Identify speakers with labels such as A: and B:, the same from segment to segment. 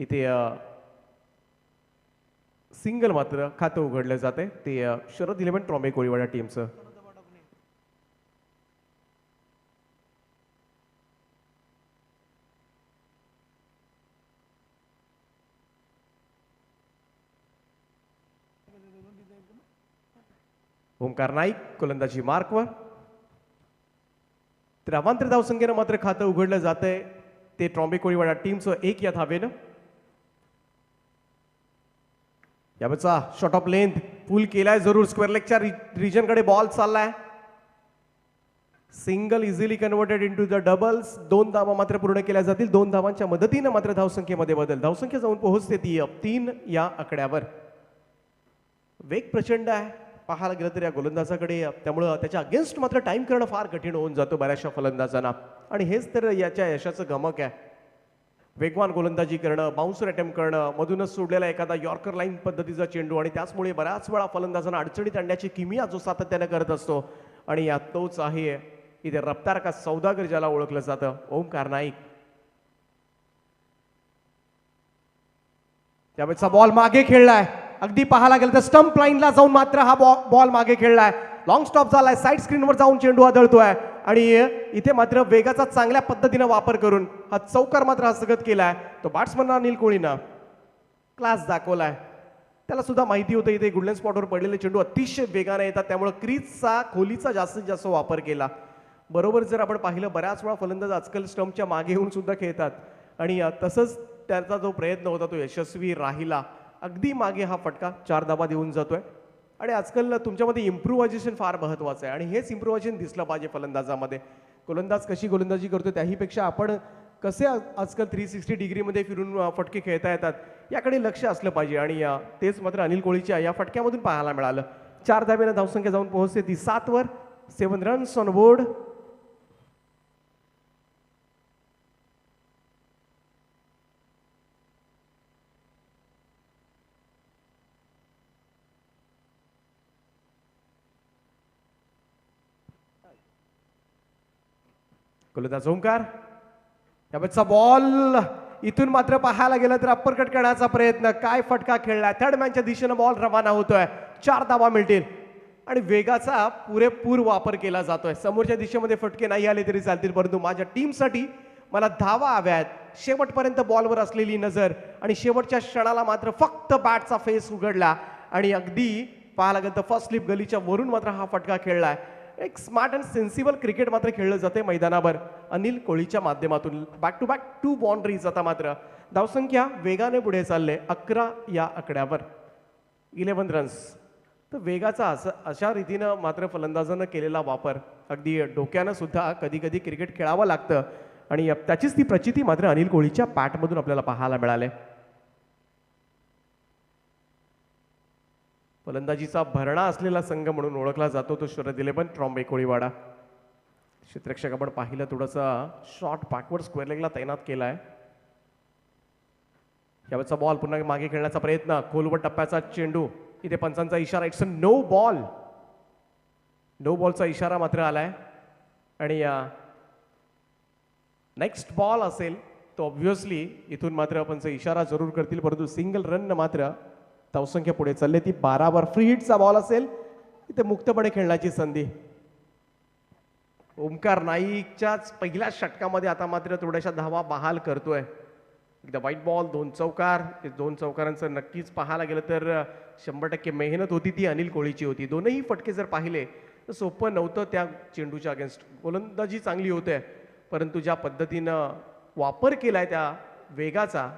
A: इथे सिंगल मात्र खातं उघडलं जाते ते शरद 11 ट्रॉम्बे कोळीवाडा टीमचं. ओमकार नाईक गोलंदाजी मार्कवर. तर अवांतर धावसंख्येनं मात्र खातं उघडलं जातंय ते ट्रॉम्बे कोळीवाडा टीमचं 1 या धावेनं. याचा शॉट ऑफ लेंथ पुल केलाय जरूर. स्क्वेअर लेगच्या रिजन कडे बॉल चाललाय. Single easily converted into the doubles. 2 धावा मात्र पूर्ण केल्या जातील. 2 धावांच्या मदतीनं मात्र धावसंख्येमध्ये बदल. धावसंख्या जाऊन पोहोचते ती 3 या आकड्यावर. वेग प्रचंड आहे पाहायला गेलं तर या गोलंदाजाकडे, त्यामुळं त्याच्या अगेन्स्ट मात्र टाइम करणं फार कठीण होऊन जातो बऱ्याचशा फलंदाजांना. आणि हेच तर याच्या यशाचं गमक आहे. वेगवान गोलंदाजी करणं, बाउन्सर अटेम्प्ट करणं, मधूनच सोडलेला एखादा यॉर्कर लाईन पद्धतीचा चेंडू आणि त्याचमुळे बऱ्याच वेळा फलंदाजांना अडचणीत आणण्याची किमिया जो सातत्याने करत असतो. आणि यात तोच आहे इथे रफ्तार का सौदागर ज्याला ओळखलं जातं ओमकार नाईक. त्यावेळेचा बॉल मागे खेळलाय. अगदी पाहायला गेलं तर स्टंप लाईनला जाऊन मात्र हा बॉल मागे खेळलाय. लॉंग स्टॉप झालाय. साईड स्क्रीनवर जाऊन चेंडू आदळतोय आणि इथे मात्र वेगाचा चांगल्या पद्धतीने वापर करून हा चौकार मात्र हस्तगत केलाय. तो बॅट्समन अनिल कोळीनं क्लास दाखवलाय. त्याला सुद्धा माहिती होतं इथे गुडलँड स्पॉटवर पडलेले चेंडू अतिशय वेगाने येतात, त्यामुळे क्रीजचा खोलीचा जास्तीत जास्त वापर केला. बरोबर जर आपण पाहिलं बऱ्याच वेळा फलंदाज आजकाल स्टंपच्या मागे येऊन सुद्धा खेळतात आणि तसंच त्याचा जो प्रयत्न होता तो यशस्वी राहिला. अगदी मागे हा फटका 4 धावा देऊन जातोय. आणि आजकाल तुमच्यामध्ये इम्प्रुव्हायझेशन फार महत्वाचं आहे आणि हेच इम्प्रुव्हायझेशन दिसलं पाहिजे फलंदाजामध्ये. गोलंदाज कशी गोलंदाजी करतो त्याहीपेक्षा आपण कसे आजकाल 360 डिग्रीमध्ये फिरून फटके खेळता येतात याकडे लक्ष असलं पाहिजे. आणि तेच मात्र अनिल कोळीच्या या फटक्यामधून पाहायला मिळालं. 4 धावेनं धावसंख्या जाऊन पोहोचते ती 7 वर. 7 रन्स ऑन बोर्ड. गोलंदाज ओमकार. यावेळेचा बॉल इथून मात्र पाहायला गेलं तर अप्पर कट करण्याचा प्रयत्न. काय फटका खेळलाय. थर्ड मॅनच्या दिशेनं बॉल रवाना होतोय. 4 धावा मिळतील आणि वेगाचा पुरेपूर वापर केला जातोय. समोरच्या दिशेमध्ये फटके नाही आले तरी चालतील, परंतु माझ्या टीमसाठी मला धावा हव्या आहेत. शेवटपर्यंत बॉलवर असलेली नजर आणि शेवटच्या क्षणाला मात्र फक्त बॅटचा फेस उघडला आणि अगदी पाहायला गेलं तर फर्स्ट स्लिप गलीच्या वरून मात्र हा फटका खेळलाय. एक स्मार्ट अँड सेन्सिबल क्रिकेट मात्र खेळलं जाते मैदानावर अनिल कोळीच्या माध्यमातून. Back to back 2 boundaries. आता मात्र धावसंख्या वेगाने पुढे चालले 11 या आकड्यावर. 11 रन्स. तर वेगाचा अशा रीतीनं मात्र फलंदाजानं केलेला वापर अगदी डोक्यानं सुद्धा कधी कधी क्रिकेट खेळावं लागतं आणि त्याचीच ती प्रचिती मात्र अनिल कोळीच्या पॅटमधून आपल्याला पाहायला मिळाले. फलंदाजीचा भरणा असलेला संघ म्हणून ओळखला जातो तो शरद 11 ट्रॉम्बे कोळीवाडा. क्षेत्ररक्षक आपण पाहिलं थोडासा शॉर्ट बॅकवर्ड स्क्वेअर लेगला तैनात केलाय. यावेळेचा बॉल पुन्हा मागे खेळण्याचा प्रयत्न. खोलवर टप्प्याचा चेंडू. इथे पंचांचा इशारा. It's a no ball. नो बॉलचा इशारा मात्र आलाय आणि नेक्स्ट बॉल असेल तो ऑब्व्हियसली इथून मात्र पंच इशारा जरूर करतील, परंतु सिंगल रन मात्र धावसंख्या पुढे चालले ती 12 वर. फ्री हिटचा बॉल असेल इथे मुक्तपणे खेळण्याची संधी. ओमकार नाईकच्याच पहिल्या षटकामध्ये आता मात्र थोड्याशा धावा बहाल करतोय. एकदा वाईट बॉल 2 चौकार. 2 चौकारांचं नक्कीच पाहायला गेलं तर 100% मेहनत होती ती अनिल कोळीची होती. दोनही फटके जर पाहिले तर सोपं नव्हतं त्या चेंडूच्या अगेन्स्ट. गोलंदाजी चांगली होते, परंतु ज्या पद्धतीनं वापर केलाय त्या वेगाचा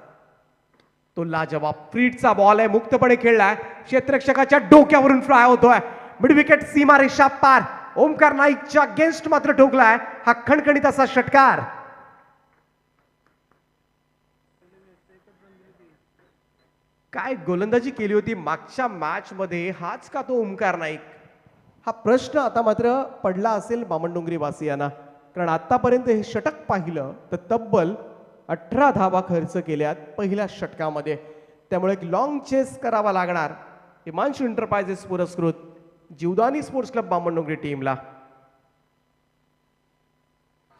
A: तो लाजवाब. फ्रीटचा बॉल आहे. मुक्तपणे खेळलाय. क्षेत्ररक्षकाच्या डोक्यावरून फ्लाय होतोय. मिड विकेट सीमारेषा पार. ओमकार नाईकच्या अगेन्स्ट मात्र ठोकलाय हा खणखणीत असा षटकार. काय गोलंदाजी केली होती मागच्या मॅच मध्ये. हाच का तो ओमकार नाईक हा प्रश्न आता मात्र पडला असेल बामणडोंगरी वासियांना, कारण आतापर्यंत हे षटक पाहिलं तर तब्बल 18 धावा खर्च केल्यात पहिल्या षटकामध्ये. त्यामुळे एक लॉंग चेस करावा लागणार हिमांशू एंटरप्राइजेस पुरस्कृत जीवदानी स्पोर्ट्स क्लब बामणडोंगरी टीमला.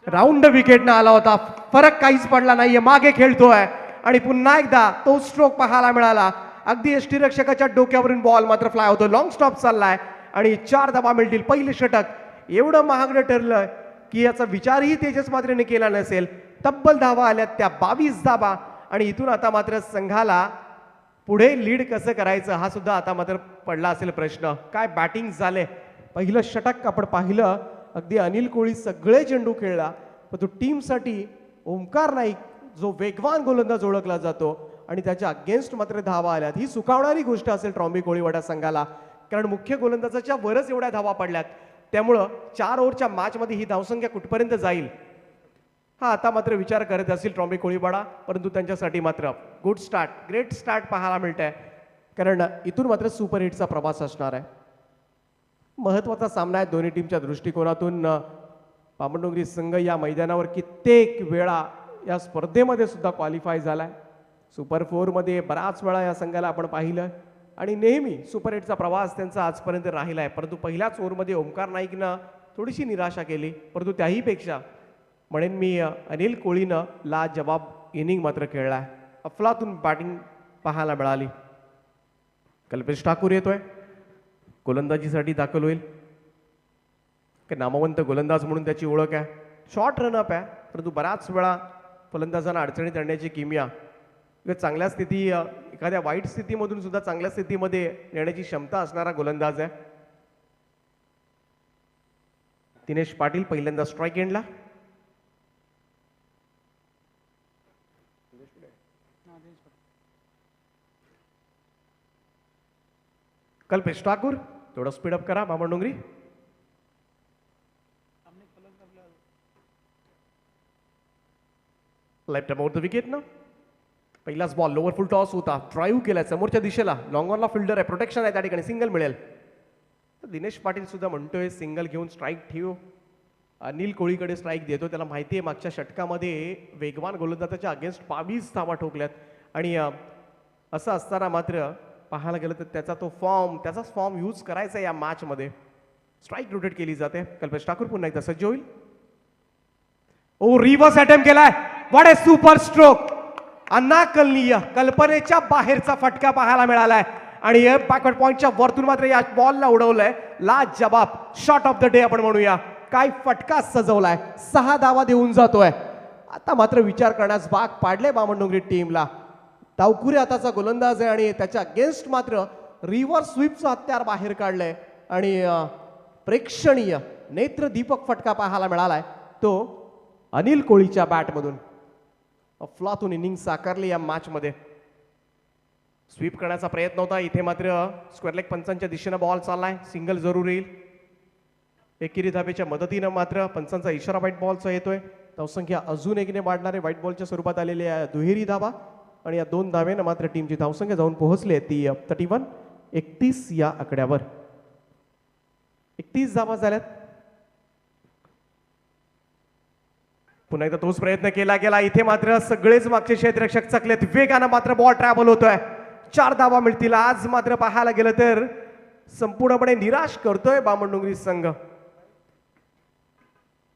A: राऊंड विकेटनं आला होता. फरक काहीच पडला नाहीये. मागे खेळतोय आणि पुन्हा एकदा तो स्ट्रोक पाहायला मिळाला. अगदी यष्टीरक्षकाच्या डोक्यावरून बॉल मात्र फ्लाय होतो. लॉंग स्टॉप चाललाय आणि 4 धावा मिळतील. पहिले षटक एवढं महागडं ठरलं की याचा विचारही तेजस मात्रेने केला नसेल. तब्बल धावा आल्यात त्या 22 धावा आणि इथून आता मात्र संघाला पुढे लीड कसं करायचं हा सुद्धा आता मात्र पडला असेल प्रश्न. काय बॅटिंग झाले. पहिलं षटक आपण पाहिलं अगदी अनिल कोहली सगळे चेंडू खेळला, पण तो टीमसाठी ओंकार नाईक जो वेगवान गोलंदाज ओळखला जातो आणि त्याच्या अगेन्स्ट मात्र धावा आल्यात. ही सुखावणारी गोष्ट असेल ट्रॉम्बे कोळीवाडा संघाला, कारण मुख्य गोलंदाजाच्या वरच एवढ्या धावा पडल्यात. त्यामुळं 4 ओव्हरच्या मॅचमध्ये ही धावसंख्या कुठपर्यंत जाईल हा आता मात्र विचार करत असेल ट्रॉम्बे कोळीवाडा. परंतु त्यांच्यासाठी मात्र गुड स्टार्ट, ग्रेट स्टार्ट पाहायला मिळत आहे, कारण इथून मात्र सुपरहिटचा प्रवास असणार आहे. महत्वाचा सामना आहे दोन्ही टीमच्या दृष्टिकोनातून. बामणडोंगरी संघ या मैदानावर कित्येक वेळा या स्पर्धेमध्ये सुद्धा क्वालिफाय झालाय. सुपर 4 मध्ये बराच वेळा या संघाला आपण पाहिलं आणि नेहमी सुपर 8चा प्रवास त्यांचा आजपर्यंत राहिला आहे. परंतु पहिल्याच ओव्हरमध्ये ओंकार नाईकनं थोडीशी निराशा केली. परंतु त्याही पेक्षा म्हणेन मी अनिल कोहलीनं लाजवाब इनिंग मात्र खेळलाय. अफलातून बॅटिंग पाहायला मिळाली. कल्पेश ठाकूर येतोय, गोलंदाजीसाठी दाखल होईल. नामवंत गोलंदाज म्हणून त्याची ओळख आहे. शॉर्ट रनअप आहे, परंतु बऱ्याच वेळा फलंदाजांना अडचणीत आणण्याची किमया, चांगल्या स्थिती एखाद्या वाईट स्थितीमधून सुद्धा चांगल्या स्थितीमध्ये नेण्याची क्षमता असणारा गोलंदाज आहे. दिनेश पाटील पहिल्यांदा स्ट्राईक एंडला. कल्पेश ठाकूर थोडं स्पीडअप करा Bamandongri. Left about the wicket ना. पहिलाच बॉल लोअर फुल टॉस होता, ड्राईव्ह केलाय समोरच्या दिशेला. लॉंग ऑनला फिल्डर आहे, प्रोटेक्शन आहे, त्या ठिकाणी सिंगल मिळेल. दिनेश पाटील सुद्धा म्हणतोय सिंगल घेऊन स्ट्राईक ठेव. अनिल कोहलीकडे स्ट्राईक देतो. त्याला माहिती आहे मागच्या षटकामध्ये वेगवान गोलंदाजाच्या अगेन्स्ट 22 धावा ठोकल्यात आणि असं असताना मात्र पाहायला गेलं तर त्याचाच फॉर्म यूज करायचा या मॅच मध्ये. स्ट्राईक रोटेट केली जाते. कल्पेश ठाकूर पुन्हा एकदा सज्ज होईल. ओ रिव्हर्स अटेम्प्ट केलाय. What a super stroke. अनाकलनीय, कल्पनेच्या बाहेरचा फटका पाहायला मिळालाय आणि बॅकवर्ड पॉइंटच्या वरतून मात्र या बॉलला उडवलंय. लाजवाब शॉट ऑफ द डे आपण म्हणूया. काय फटका सजवलाय. 6 धावा देऊन जातोय. आता मात्र विचार करण्यास भाग पाडले बामणडोंगरी टीमला. डावखुरे हाताचा गोलंदाज आहे आणि त्याच्या अगेन्स्ट मात्र रिव्हर्स स्वीपचं हत्यार बाहेर काढलंय आणि प्रेक्षणीय नेत्रदीपक फटका पाहायला मिळालाय तो अनिल कोहलीच्या बॅटमधून. अफलातून इनिंग साकारली या मॅच मध्ये. स्वीप करण्याचा प्रयत्न होता, इथे मात्र स्क्वेअर लेग पंचांच्या दिशेनं बॉल चाललाय. सिंगल जरूर येईल. एकेरी धाबेच्या मदतीनं मात्र पंचांचा इशारा व्हाईट बॉलचा येतोय. धावसंख्या अजून एकने वाढणारे व्हाईट बॉलच्या स्वरूपात आलेली आहे दुहेरी धावा आणि या 2 धावेनं मात्र टीमची धावसंख्या जाऊन पोहोचली आहे ती 31 या आकड्यावर. 31 धावा झाल्यात. पुन्हा एकदा तोच प्रयत्न केला गेला. इथे मात्र सगळेच मागचे क्षेत्ररक्षक चकलेत. वेगानं मात्र बॉल ट्रॅव्हल होतोय. 4 धावा मिळतील. आज मात्र पाहायला गेलं तर संपूर्णपणे निराश करतोय बामणडोंगरी संघ.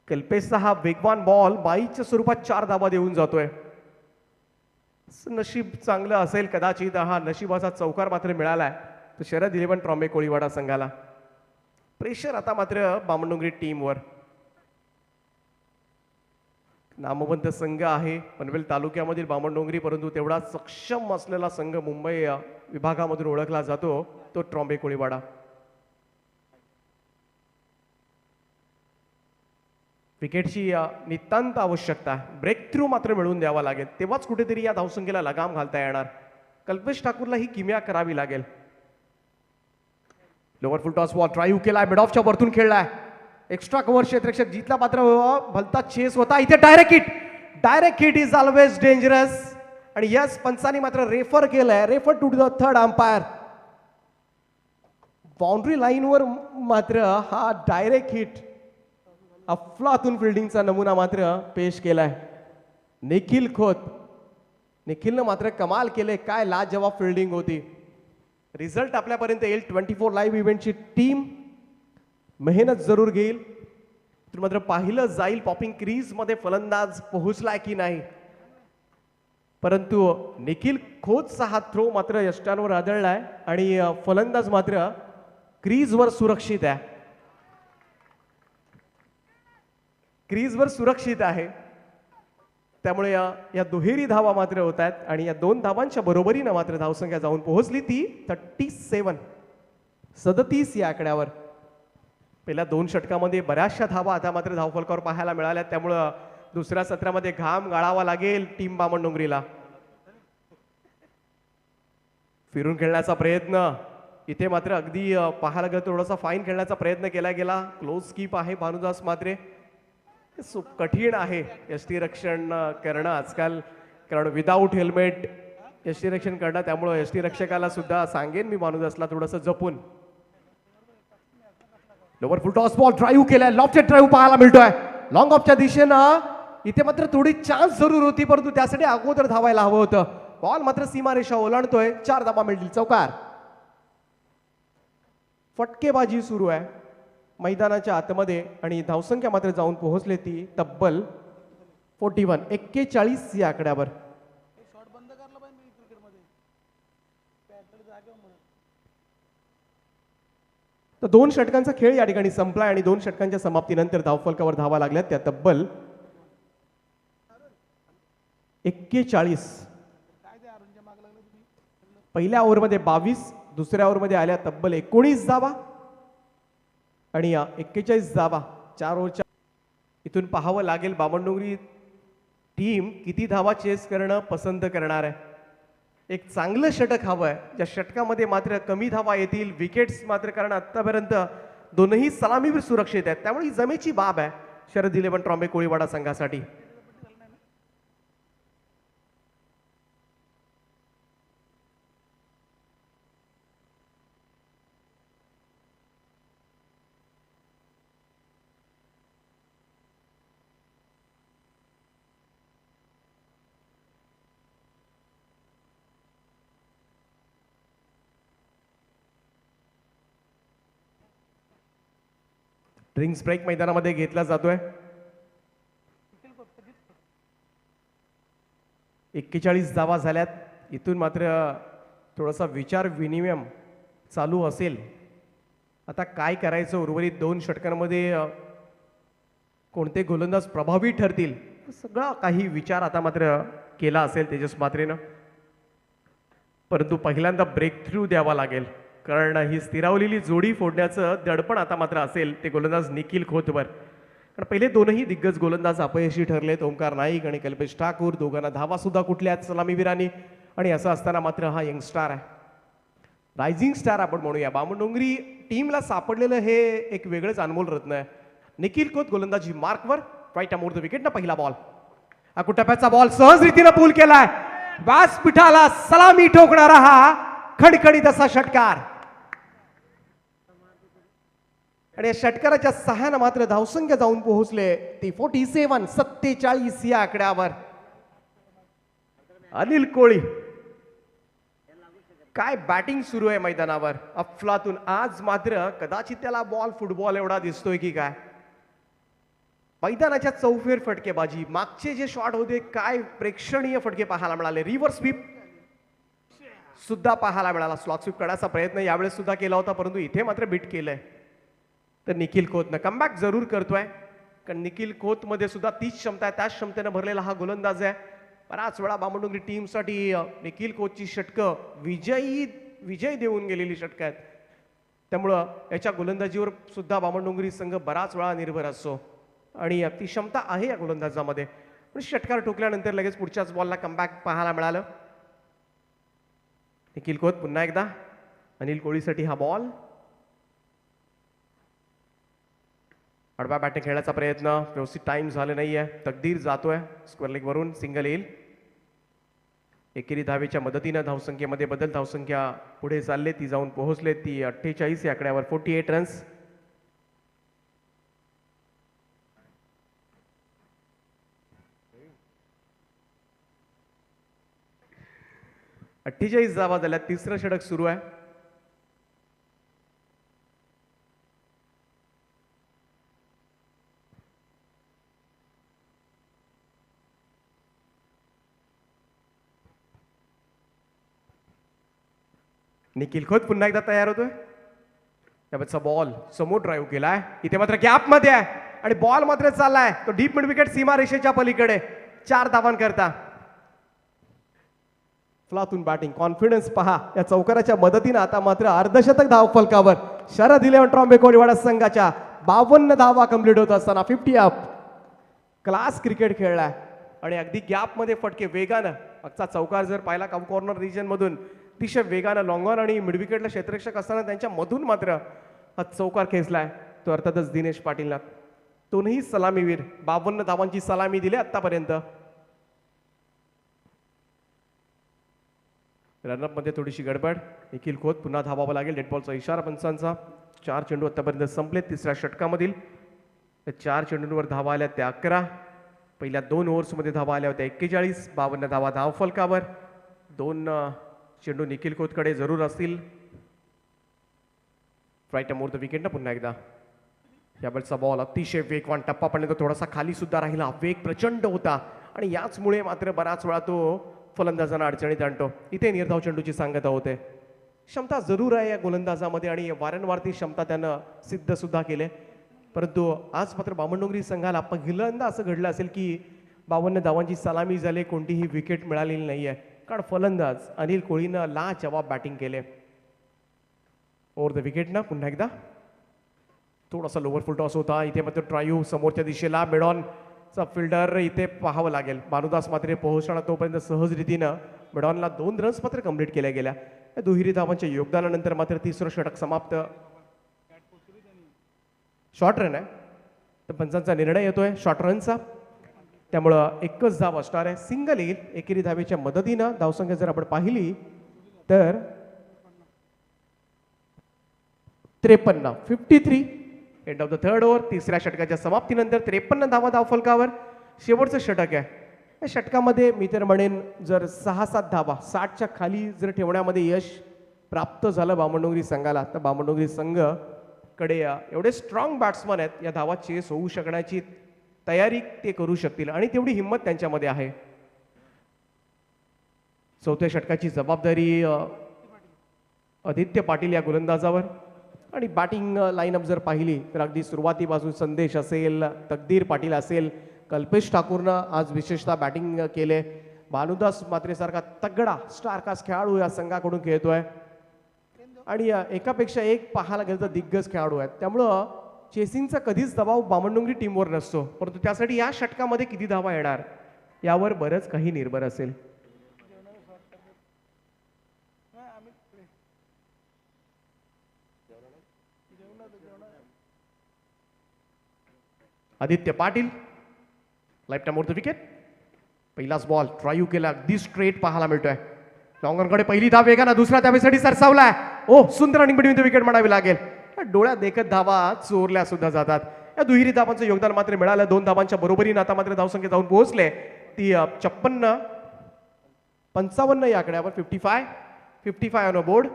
A: कल्पेशचा हा वेगवान बॉल बाईच्या स्वरूपात 4 धावा देऊन जातोय. नशीब चांगलं असेल कदाचित. हा नशिबाचा चौकार मात्र मिळालाय तो शरद 11 ट्रॉम्बे कोळीवाडा संघाला. प्रेशर आता मात्र बामणडोंगरी टीमवर. नामवंत संघ आहे पनवेल तालुक्यामधील बामणडोंगरी, परंतु तेवढा सक्षम असलेला संघ मुंबई विभागामधून ओळखला जातो तो ट्रॉम्बे कोळीवाडा. विकेटची नितांत आवश्यकता. ब्रेक थ्रू मात्र मिळवून द्यावा लागेल, तेव्हाच कुठेतरी या धावसंख्येला लगाम घालता येणार. कल्पेश ठाकूरला ही किमया करावी लागेल. लोअर फुल टॉस बॉल ड्राईव्ह केलाय, मिड ऑफच्या वरतून खेळलाय. एक्स्ट्रा कव्हर क्षेत्ररक्षक जितला मात्र भलता चेस होता. इथे direct hit is always dangerous आणि यस पंचानी मात्र रेफर केलंय. Refer to the third umpire. Boundary लाईनवर मात्र हा डायरेक्ट हिट अफलातून फिल्डिंगचा नमुना मात्र पेश केलाय निखिल खोत. निखिलनं मात्र कमाल केले. काय लाजवाब फिल्डिंग होती. रिझल्ट आपल्यापर्यंत येईल. 24 लाईव्ह इव्हेंटची टीम मेहनत जरूर घेईल. तर मात्र पाहिलं जाईल पॉपिंग क्रीज मध्ये फलंदाज पोहोचलाय की नाही. परंतु निखिल खोतचा हा थ्रो मात्र यष्टांवर आदळलाय आणि फलंदाज मात्र क्रीजवर सुरक्षित आहे. क्रीजवर सुरक्षित आहे. त्यामुळे या दुहेरी धावा मात्र होत आहेत आणि या 2 धावांच्या बरोबरीनं मात्र धावसंख्या जाऊन पोहोचली ती 37 या आकड्यावर. पहिल्या 2 षटकामध्ये बऱ्याचशा धावा आता मात्र धावफलकावर पाहायला मिळाल्या. त्यामुळं दुसऱ्या सत्रामध्ये घाम गाळावा लागेल टीम बामणडोंगरीला. फिरून खेळण्याचा प्रयत्न इथे मात्र अगदी पाहायला गेलं थोडासा फाईन खेळण्याचा प्रयत्न केला गेला. क्लोज कीप आहे भानुदास मात्रे. कठीण आहे यष्टीरक्षण करणं आजकाल, कारण विदाऊट हेल्मेट यष्टीरक्षण करणं. त्यामुळं यष्टीरक्षकाला सुद्धा सांगेन मी भानुदासला थोडंसं जपून. लोवर फुल टॉस बॉल ड्राईव्ह केलाय, लॉफ्टेड ड्राईव्ह पाहायला मिळतोय लॉंग ऑफच्या दिशेनं. इथे मात्र थोडी चान्स जरूर होती, परंतु त्यासाठी अगोदर धावायला हवं होतं. बॉल मात्र सीमारेषा ओलांडतोय. 4 धावा मिळतील. चौकार. फटकेबाजी सुरू आहे मैदानाच्या आतमध्ये आणि धावसंख्या मात्र जाऊन पोहोचले ती तब्बल 41 या आकड्यावर. तर 2 षटकांचा खेळ या ठिकाणी संपलाय आणि 2 षटकांच्या समाप्तीनंतर धावफलकावर धावा लागल्यात त्या तब्बल 41. पहिल्या ओव्हरमध्ये 22, दुसऱ्या ओव्हरमध्ये आल्या तब्बल 19 धावा आणि 41 धावा 4 ओव्हरच्या. इथून पाहावं लागेल बामणडोंगरी टीम किती धावा चेस करणं पसंत करणार आहे. एक चांगलं षटक हवं आहे, ज्या षटकामध्ये मात्र कमी धावा येतील, विकेट्स मात्र, कारण आतापर्यंत दोनही सलामीवीर सुरक्षित आहेत. त्यामुळे ही जमेची बाब आहे शरद इलेव्हन ट्रॉम्बे कोळीवाडा संघासाठी. ड्रिंक्स ब्रेक मैदानामध्ये घेतला जातोय. 41 धावा झाल्यात. इथून मात्र थोडासा विचार विनिमय चालू असेल. आता काय करायचं, उर्वरित 2 षटकांमध्ये कोणते गोलंदाज प्रभावी ठरतील, सगळा काही विचार आता मात्र केला असेल तेजस मात्रेनं. परंतु पहिल्यांदा ब्रेक थ्रू द्यावा लागेल, कारण ही स्थिरावलेली जोडी फोडण्याचं दडपण आता मात्र असेल ते गोलंदाज निखिल खोतवर. कारण पहिले 2ही दिग्गज गोलंदाज अपयशी ठरलेत, ओंकार नाईक आणि कल्पेश ठाकूर. दोघांना धावा सुद्धा कुठल्या आहेत सलामीवीरांनी. आणि असं असताना मात्र हा यंगस्टार आहे, रायझिंग स्टार आपण म्हणूया, बामणडोंगरी टीमला सापडलेलं हे एक वेगळंच अनमोल रत्न आहे. निखिल खोत गोलंदाजी मार्कवर, राईट अमोर द विकेट ना पहिला बॉल. अकुटप्याचा बॉल सहज रीतीनं पूल केलाय. व्यासपीठाला सलामी ठोकणारा हा खडखडीत असा षटकार आणि या षटकाराच्या सहाय्यानं मात्र धावसंख्या जाऊन पोहोचले ती 47 या आकड्यावर. अनिल कोळी, काय बॅटिंग सुरू आहे मैदानावर अफलातून. आज मात्र कदाचित त्याला बॉल फुटबॉल एवढा दिसतोय की काय. मैदानाच्या चौफेर फटकेबाजी, मागचे जे शॉट होते काय प्रेक्षणीय फटके पाहायला मिळाले. रिव्हर्स स्वीप सुद्धा पाहायला मिळाला. स्लॉक स्वीप करण्याचा प्रयत्न यावेळेस सुद्धा केला होता, परंतु इथे मात्र बीट केलंय. तर निखिल खोतनं कमबॅक जरूर करतोय, कारण निखिल खोत मध्ये सुद्धा तीच क्षमता आहे, त्याच क्षमतेनं भरलेला हा गोलंदाज आहे. बराच वेळा बामणडोंगरी टीमसाठी निखिल खोतची षटकं विजय देऊन गेलेली षटकं आहेत. त्यामुळं याच्या गोलंदाजीवर सुद्धा बामणडोंगरी संघ बराच वेळा निर्भर असतो आणि ती क्षमता आहे या गोलंदाजामध्ये. पण षटकार ठोकल्यानंतर लगेच पुढच्याच बॉलला कमबॅक पाहायला मिळालं. निखिल खोत पुन्हा एकदा, अनिल कोळीसाठी हा बॉल. आडव्या बॅटने खेळण्याचा प्रयत्न, व्यवस्थित टाइम झाले नाहीये. तकदीर जातोय स्क्वेअर लेग वरून, सिंगल येईल. एकेरी धावेच्या मदतीनं धावसंख्येमध्ये बदल, धावसंख्या पुढे चालले, ती जाऊन पोहोचले ती 48 या आकड्यावर. 48 रन्स. धावा झाल्या. तिसरं षटक सुरू आहे. निखिल खोत पुन्हा एकदा तयार होतोय. त्याचा बॉल समोर ड्राईव्ह केलाय, इथे मात्र गॅप मध्ये आहे आणि बॉल मात्र चाललाय तो डीप मिड विकेट सीमा रेषेच्या पलीकडे. 4 धावांकरता फ्लातून बॅटिंग कॉन्फिडन्स पहा या चौकाराच्या मदतीनं. आता मात्र अर्धशतक धाव फलकावर शरद 11 ट्रॉम्बे कोळीवाडा संघाच्या 52 धावा कंप्लीट होत असताना 50 अप. क्लास क्रिकेट खेळलाय आणि अगदी गॅप मध्ये फटके वेगानं. अगचा चौकार जर पाहिला कॉर्नर रिजन मधून अतिशय वेगानं लॉंग ऑन आणि मिड विकेटला क्षेत्ररक्षक असताना त्यांच्या मधून मात्र हा चौकार खेचलाय तो अर्थातच दिनेश पाटीलला. दोन्ही सलामीवीर 52 धावांची सलामी दिली आतापर्यंत. रनअप मध्ये थोडीशी गडबड. निखिल खोत पुन्हा धावावं लागेल. डेड बॉलचा इशारा पंचांचा. 4 चेंडू आतापर्यंत संपले तिसऱ्या षटकामधील. 4 चेंडूंवर धावा आल्या त्या 11. पहिल्या 2 ओव्हर्समध्ये धावा आल्या होत्या 41. 52 धावा धाव फलकावर. 2 चेंडू निखिल खोतकडे जरूर असतील. राईट मोर द विकेट ना पुन्हा एकदा. यावेळचा बॉल अतिशय वेगवान टप्पा पडला, थोडासा खाली सुद्धा राहिला. वेग प्रचंड होता आणि याचमुळे मात्र बराच वेळा तो फलंदाजांना अडचणीत आणतो. इथे निर्धाव चेंडूची सांगता होते. क्षमता जरूर आहे या गोलंदाजामध्ये आणि वारंवार ती क्षमता त्यानं सिद्ध सुद्धा केले. परंतु आज मात्र बामणडोंगरी संघाला पहिल्यांदा असं घडलं असेल की 52 धावांची सलामी झाली, कोणतीही विकेट मिळालेली नाहीये. कारण फलंदाज अनिल कोळीनं लाजवाब बॅटिंग केले. ओव्हर द विकेट ना पुन्हा एकदा. थोडासा लोअर फुल टॉस होता. इथे मात्र ट्रायू समोरच्या दिशेला मेडॉनचा फिल्डर इथे पाहावं लागेल. भानुदास मात्र पोहोचणार तोपर्यंत सहज रीतीनं मेडॉनला 2 रन्स मात्र कंप्लीट केल्या गेल्या. या दुहेरी धावांच्या योगदानानंतर मात्र तिसरं षटक समाप्त. शॉर्ट रन आहे तर पंचांचा निर्णय येतोय शॉर्ट रनचा. त्यामुळं एकच धाव असणार आहे. सिंगल येईल एकेरी धावेच्या मदतीनं. धावसंख्या जर आपण पाहिली तर 53. 53 end of the third over. तिसऱ्या षटकाच्या समाप्तीनंतर 53 धावा धाव फलकावर. शेवटचं षटक आहे. या षटकामध्ये मी तर म्हणेन जर 6-7 धावा 60च्या खाली जर ठेवण्यामध्ये यश प्राप्त झालं बामणडोंगरी संघाला तर बामणडोंगरी संघ कडे एवढे स्ट्रॉंग बॅट्समन आहेत, या धावा चेस होऊ शकण्याची तयारी ते करू शकतील आणि तेवढी हिंमत त्यांच्यामध्ये आहे. चौथ्या षटकाची जबाबदारी आदित्य पाटील या गोलंदाजावर. आणि बॅटिंग लाईनअप जर पाहिली तर अगदी सुरुवातीपासून संदेश असेल, तकदीर पाटील असेल, कल्पेश ठाकूरनं आज विशेषतः बॅटिंग केले. भानुदास मात्रेसारखा तगडा स्टारकास्ट खेळाडू या संघाकडून खेळतोय आणि एकापेक्षा एक पाहायला गेलं तर दिग्गज खेळाडू आहेत. त्यामुळं चेसिंगचा कधीच दबाव बामणडोंगरी टीमवर नसतो, परंतु त्यासाठी या षटकामध्ये किती धावा येणार यावर बरंच काही निर्भर असेल. Aditya Patil life more the wicket. पहिलाच बॉल ट्रायू केला, अगदी स्ट्रेट पाहायला मिळतोय. लॉंगरकडे पहिली धाव वेगानं दुसऱ्या धावेसाठी सरसावलाय. ओ सुंदर रनिंग बिटवीन द विकेट म्हणावी लागेल. डोळ्यात देखत धावा चोरल्या सुद्धा जातात. या दुहेरी धावांचं योगदान मात्र मिळालं. 2 धावांच्या बरोबरीनं आता मात्र धावसंख्या जाऊन पोहोचले ती 55 या आकड्यावर. 55 ऑन बोर्ड.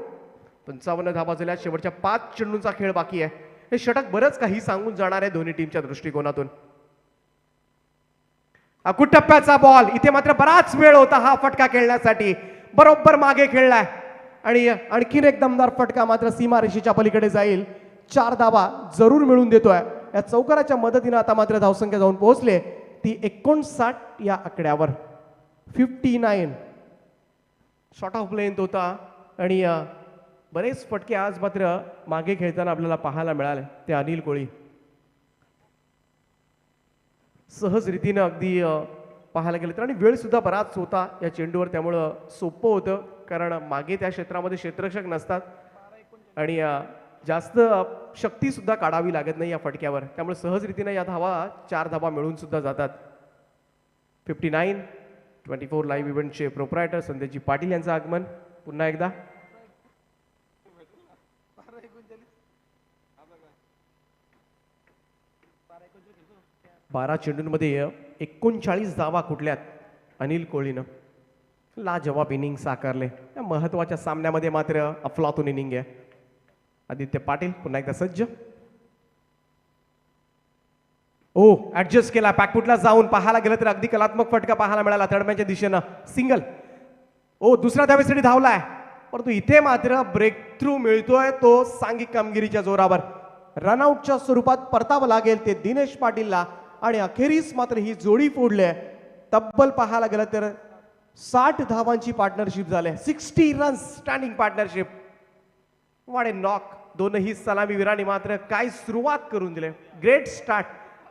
A: 55 धावा झाल्या. शेवटच्या 5 चेंडूंचा खेळ बाकी आहे. हे षटक बरंच काही सांगून जाणार आहे दोन्ही टीमच्या दृष्टिकोनातून. टप्प्याचा बॉल. इथे मात्र बराच वेळ होता हा फटका खेळण्यासाठी. बरोबर मागे खेळलाय आणि आणखीन एक दमदार फटका मात्र सीमारेषेच्या पलीकडे जाईल. 4 धावा जरूर मिळून देतोय. या चौकाराच्या मदतीनं आता मात्र धावसंख्या जाऊन पोहोचले ती 59 या आकड्यावर. 59 शॉर्ट ऑफ लेंथ होता आणि बरेच फटके आज मात्र मागे खेळताना आपल्याला पाहायला मिळाले. ते अनिल कोळी सहज रीतीनं अगदी पाहायला गेलं तर आणि वेळ सुद्धा बराच होता या चेंडूवर. त्यामुळं सोपं होतं कारण मागे त्या क्षेत्रामध्ये क्षेत्ररक्षक नसतात आणि जास्त शक्ती सुद्धा काढावी लागत नाही या फटक्यावर. त्यामुळे सहज रीतीनं या धावा 4 धावा मिळून सुद्धा जातात. 59. 24 लाईव्ह इव्हेंटचे प्रोप्रायटर संदेशजी पाटील यांचं आगमन पुन्हा एकदा. बारा चेंडूंमध्ये 39 धावा कुठल्यात अनिल कोळीनं. लाजवाब इनिंग साकारले. या महत्वाच्या सामन्यामध्ये मात्र अफलातून इनिंग आहे. आदित्य पाटील पुन्हा एकदा सज्ज. ओ ऍडजस्ट केला पॅकफुटला जाऊन. पाहायला गेलं तर अगदी कलात्मक फटका पाहायला मिळाला थर्डमॅनच्या दिशेनं. सिंगल. ओ दुसऱ्या धावेसाठी धावलाय परंतु इथे मात्र ब्रेक थ्रू मिळतोय तो सांघिक कामगिरीच्या जोरावर. रनआउटच्या स्वरूपात परतावं लागेल ते दिनेश पाटीलला आणि अखेरीस मात्र ही जोडी फोडली आहे. तब्बल पाहायला गेलं तर 60 धावांची पार्टनरशिप झाली. 60 रन्स स्टँडिंग पार्टनरशिप. वाट ए नॉक. दोनही सलामीवीरांनी मात्र काय सुरुवात करून दिले. Great start.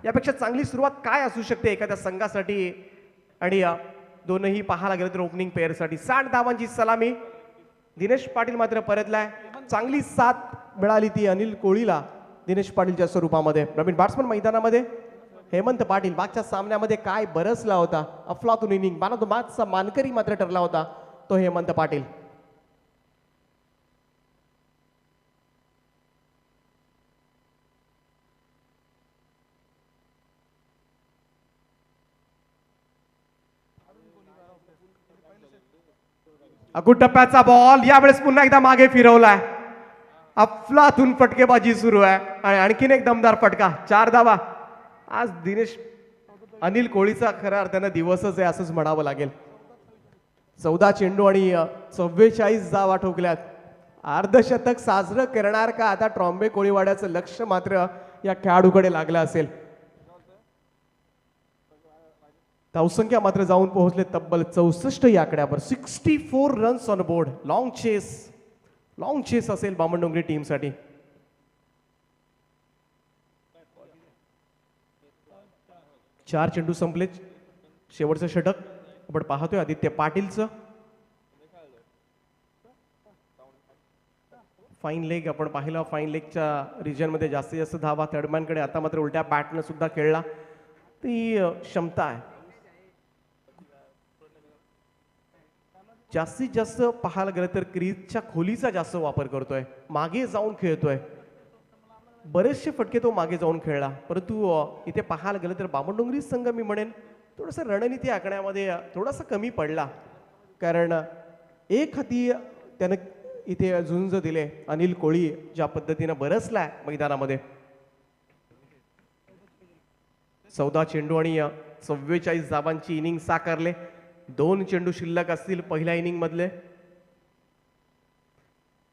A: यापेक्षा चांगली सुरुवात काय असू शकते एखाद्या संघासाठी. आणि दोनही पाहायला गेलं तर ओपनिंग पेअरसाठी 60 धावांची सलामी. दिनेश पाटील मात्र परतलाय. चांगली साथ मिळाली ती अनिल कोळीला दिनेश पाटीलच्या स्वरूपामध्ये. नवीन बॅट्समन मैदानामध्ये हेमंत पाटील मागच्या सामन्यामध्ये काय बरसला होता. अफलातून इनिंग मॅन ऑफ द मॅचचा मानकरी मात्र ठरला होता तो हेमंत पाटील. टप्प्याचा बॉल यावेळेस पुन्हा एकदा मागे फिरवलाय. अफलातून फटकेबाजी सुरू आहे आणि आणखीन एक दमदार फटका. 4 धावा. आज दिनेश अनिल कोळीचा खऱ्या अर्थानं दिवसच आहे असंच म्हणावं लागेल. 14 चेंडू आणि 44 धावा ठोकल्यात. अर्धशतक साजरं करणार का आता ट्रॉम्बे कोळीवाड्याचं लक्ष मात्र या खेळाडूकडे लागलं असेल. धावसंख्या मात्र जाऊन पोहोचले तब्बल 64 या आकड्यावर. 64 runs on board. Long chase असेल बामणडोंगरी टीमसाठी. चार चेंडू संपले. शेवटचं षटक आपण पाहतोय आदित्य पाटीलचं. फाईन लेग आपण पाहिलं. फाईन लेगच्या रिजनमध्ये जास्तीत जास्त धावा थर्डमॅनकडे. आता मात्र उलट्या बॅटनं सुद्धा खेळला. ती क्षमता आहे. जास्तीत जास्त पाहायला गेलं तर क्रीजच्या खोलीचा जास्त वापर करतोय. मागे जाऊन खेळतोय. बरेचसे फटके तो मागे जाऊन खेळला. परंतु इथे पाहायला गेलं तर बामणडोंगरी संघ मी म्हणेन थोडंसं रणनीती आखण्यामध्ये थोडासा कमी पडला. कारण एक हाती त्यानं इथे झुंज दिले. अनिल कोळी ज्या पद्धतीनं बरसलाय मैदानामध्ये. 14 चेंडू आणि 44 धावांची इनिंग साकारले. 2 चेंडू शिल्लक असतील पहिल्या इनिंग मधले.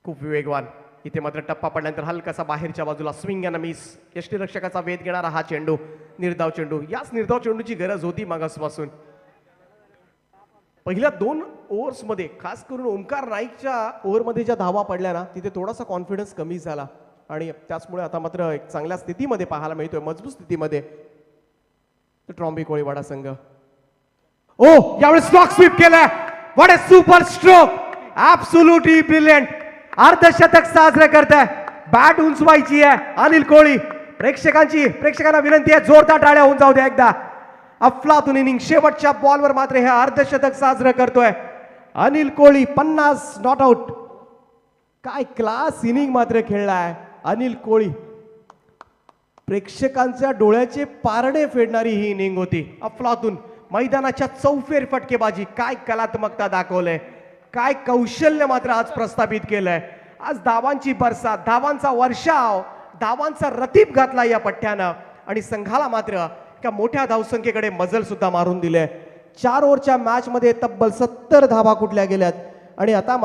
A: खूप वेगवान. इथे मात्र टप्पा पडल्यानंतर हलकासा बाहेरच्या बाजूला स्विंग अँड मिस. यष्टीरक्षकाचा वेध घेणारा हा चेंडू. निर्धाव चेंडू. याच निर्धाव चेंडूची गरज होती मागासपासून. पहिल्या 2 ओव्हर्समध्ये खास करून ओंकार नाईकच्या ओव्हरमध्ये ज्या धावा पडल्या ना तिथे थोडासा कॉन्फिडन्स कमी झाला आणि त्याचमुळे आता मात्र एक चांगल्या स्थितीमध्ये पाहायला मिळतोय. मजबूत स्थितीमध्ये ट्रॉम्बे कोळीवाडा संघ. यावेळेस स्लॉक स्वीप केलाय. What a super stroke. Absolutely brilliant. अर्धशतक साजरे करताय. बॅट उंचवायची आहे अनिल कोळी. प्रेक्षकांना विनंती आहे जोरदार टाळ्या होऊन जाऊ द्या एकदा. अफलातून इनिंग. शेवटच्या बॉलवर मात्र हे अर्धशतक साजरं करतोय अनिल कोळी. 50 नॉट आउट. काय क्लास इनिंग मात्र खेळलाय अनिल कोळी. प्रेक्षकांच्या डोळ्याचे पारडे फेडणारी ही इनिंग होती. अफलातून मैदानाच्या चौफेर फटकेबाजी. काय कलात्मकता दाखवलंय. काय कौशल्य मात्र आज प्रस्थापित केलंय. आज धावांची बरसात. धावांचा वर्षाव. धावांचा रतीब घातला या पठ्ठ्यानं आणि संघाला मात्र एका मोठ्या धावसंख्येकडे मजल सुद्धा मारून दिले. 4 ओव्हरच्या मॅच मध्ये तब्बल 70 धावा कुठल्या गेल्यात आणि आता